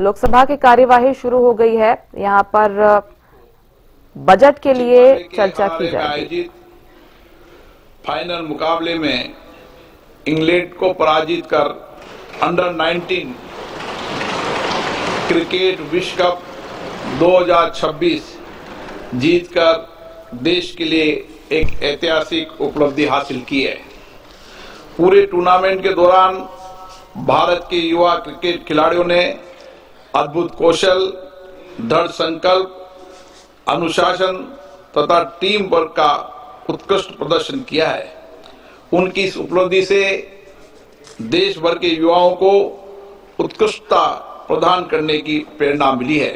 लोकसभा की कार्यवाही शुरू हो गई है। यहाँ पर बजट के लिए चर्चा की जाएगी। फाइनल मुकाबले में इंग्लैंड को पराजित कर अंडर 19 क्रिकेट विश्व कप 2026 जीतकर देश के लिए एक ऐतिहासिक उपलब्धि हासिल की है। पूरे टूर्नामेंट के दौरान भारत के युवा क्रिकेट खिलाड़ियों ने अद्भुत कौशल, दृढ़ संकल्प, अनुशासन तथा टीम वर्क का उत्कृष्ट प्रदर्शन किया है। उनकी इस उपलब्धि से देश भर के युवाओं को उत्कृष्टता प्रदान करने की प्रेरणा मिली है।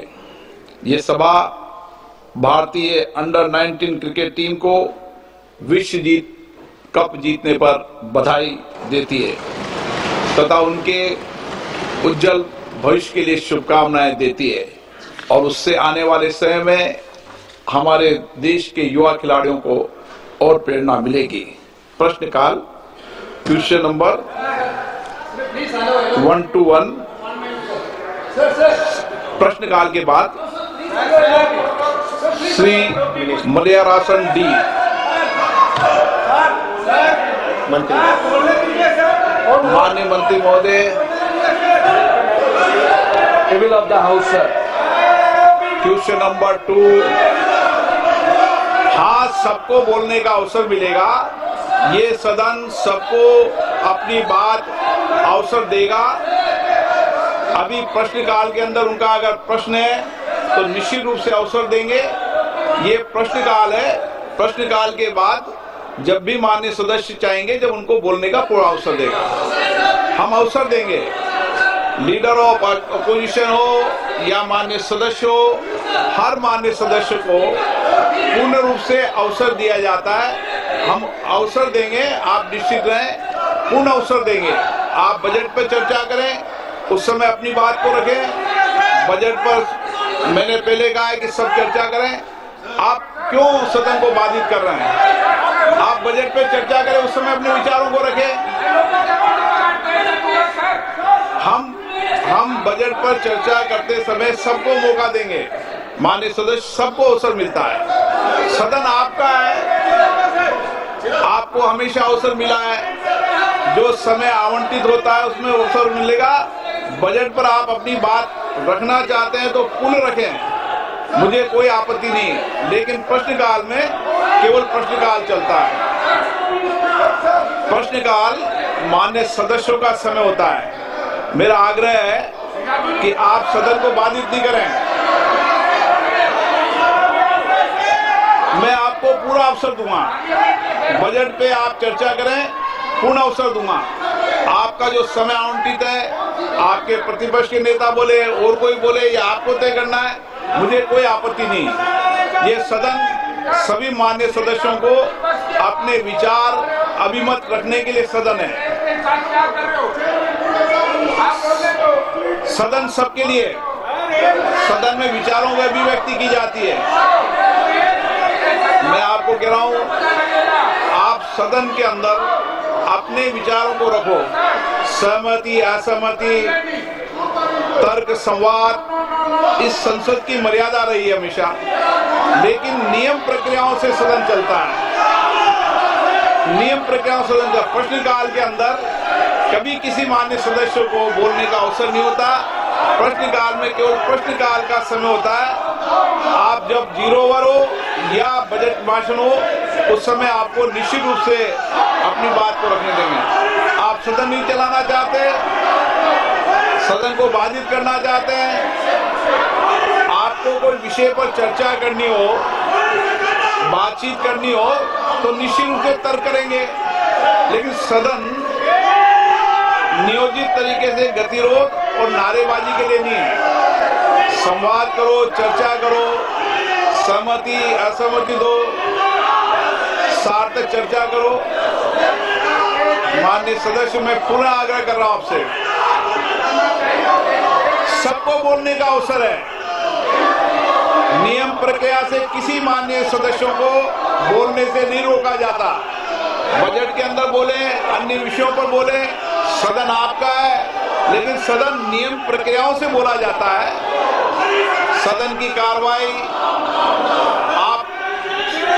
ये सभा भारतीय अंडर 19 क्रिकेट टीम को विश्व कप जीतने पर बधाई देती है तथा उनके उज्जवल भविष्य के लिए शुभकामनाएं देती है और उससे आने वाले समय में हमारे देश के युवा खिलाड़ियों को और प्रेरणा मिलेगी। प्रश्नकाल क्वेश्चन नंबर 1 to 1। प्रश्नकाल के बाद श्री मलयारासन डी माननीय मंत्री महोदय, table of the house sir. Question number 2। हाँ, सबको बोलने का अवसर मिलेगा। ये सदन सबको अपनी बात अवसर देगा। अभी प्रश्नकाल के अंदर उनका अगर प्रश्न है तो निश्चित रूप से अवसर देंगे। ये प्रश्नकाल है। प्रश्नकाल के बाद जब भी माननीय सदस्य चाहेंगे, जब उनको बोलने का पूरा अवसर देगा, हम अवसर देंगे। लीडर ऑफ अपोजिशन हो या माननीय सदस्य हो, हर माननीय सदस्य को पूर्ण रूप से अवसर दिया जाता है। हम अवसर देंगे, आप निश्चित रहें, पूर्ण अवसर देंगे। आप बजट पर चर्चा करें, उस समय अपनी बात को रखें। बजट पर मैंने पहले कहा है कि सब चर्चा करें। आप क्यों सदन को बाधित कर रहे हैं? आप बजट पे चर्चा करें, उस समय अपने विचारों को रखें। हम बजट पर चर्चा करते समय सबको मौका देंगे। माननीय सदस्य, सबको अवसर मिलता है। सदन आपका है, आपको हमेशा अवसर मिला है। जो समय आवंटित होता है उसमें अवसर मिलेगा। बजट पर आप अपनी बात रखना चाहते हैं तो पूर्ण रखें, मुझे कोई आपत्ति नहीं, लेकिन प्रश्नकाल में केवल प्रश्नकाल चलता है। प्रश्नकाल माननीय सदस्यों का समय होता है। मेरा आग्रह है कि आप सदन को बाधित नहीं करें। मैं आपको पूरा अवसर दूंगा। बजट पे आप चर्चा करें, पूर्ण अवसर दूंगा। आपका जो समय आवंटित है, आपके प्रतिपक्ष के नेता बोले और कोई बोले, ये आपको तय करना है, मुझे कोई आपत्ति नहीं। ये सदन सभी माननीय सदस्यों को अपने विचार अभिमत रखने के लिए सदन है। सदन सबके लिए, सदन में विचारों की अभिव्यक्ति की जाती है। मैं आपको कह रहा हूं, आप सदन के अंदर अपने विचारों को रखो। सहमति, असहमति, तर्क, संवाद, इस संसद की मर्यादा रही है हमेशा, लेकिन नियम प्रक्रियाओं से सदन चलता है। नियम प्रक्रियाओं से सदन चलता है। प्रश्नकाल के अंदर कभी किसी माननीय सदस्य को बोलने का अवसर नहीं होता। प्रश्नकाल में केवल प्रश्नकाल का समय होता है। आप जब 0 ओवर हो या बजट भाषण हो, उस समय आपको निश्चित रूप से अपनी बात को रखने देंगे। आप सदन नहीं चलाना चाहते, सदन को बाधित करना चाहते हैं, आपको कोई विषय पर चर्चा करनी हो, बातचीत करनी हो, तो निश्चित रूप से तर्क करेंगे। लेकिन सदन नियोजित तरीके से गतिरोध और नारेबाजी के लिए नहीं है। संवाद करो, चर्चा करो, सहमति असहमति दो, सार्थक चर्चा करो। माननीय सदस्य, मैं पुनः आग्रह कर रहा हूं आपसे, सबको बोलने का अवसर है। नियम प्रक्रिया से किसी माननीय सदस्यों को बोलने से नहीं रोका जाता। बजट के अंदर बोले, अन्य विषयों पर बोले, सदन आपका है, लेकिन सदन नियम प्रक्रियाओं से बोला जाता है। सदन की कार्रवाई आप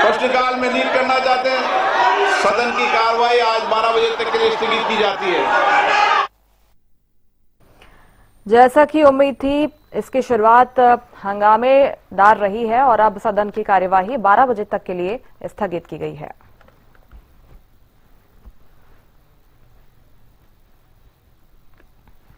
प्रश्नकाल में नहीं करना चाहते हैं, सदन की कार्रवाई आज 12 बजे तक के लिए स्थगित की जाती है। जैसा कि उम्मीद थी, इसकी शुरुआत हंगामेदार रही है और अब सदन की कार्यवाही 12 बजे तक के लिए स्थगित की गई है।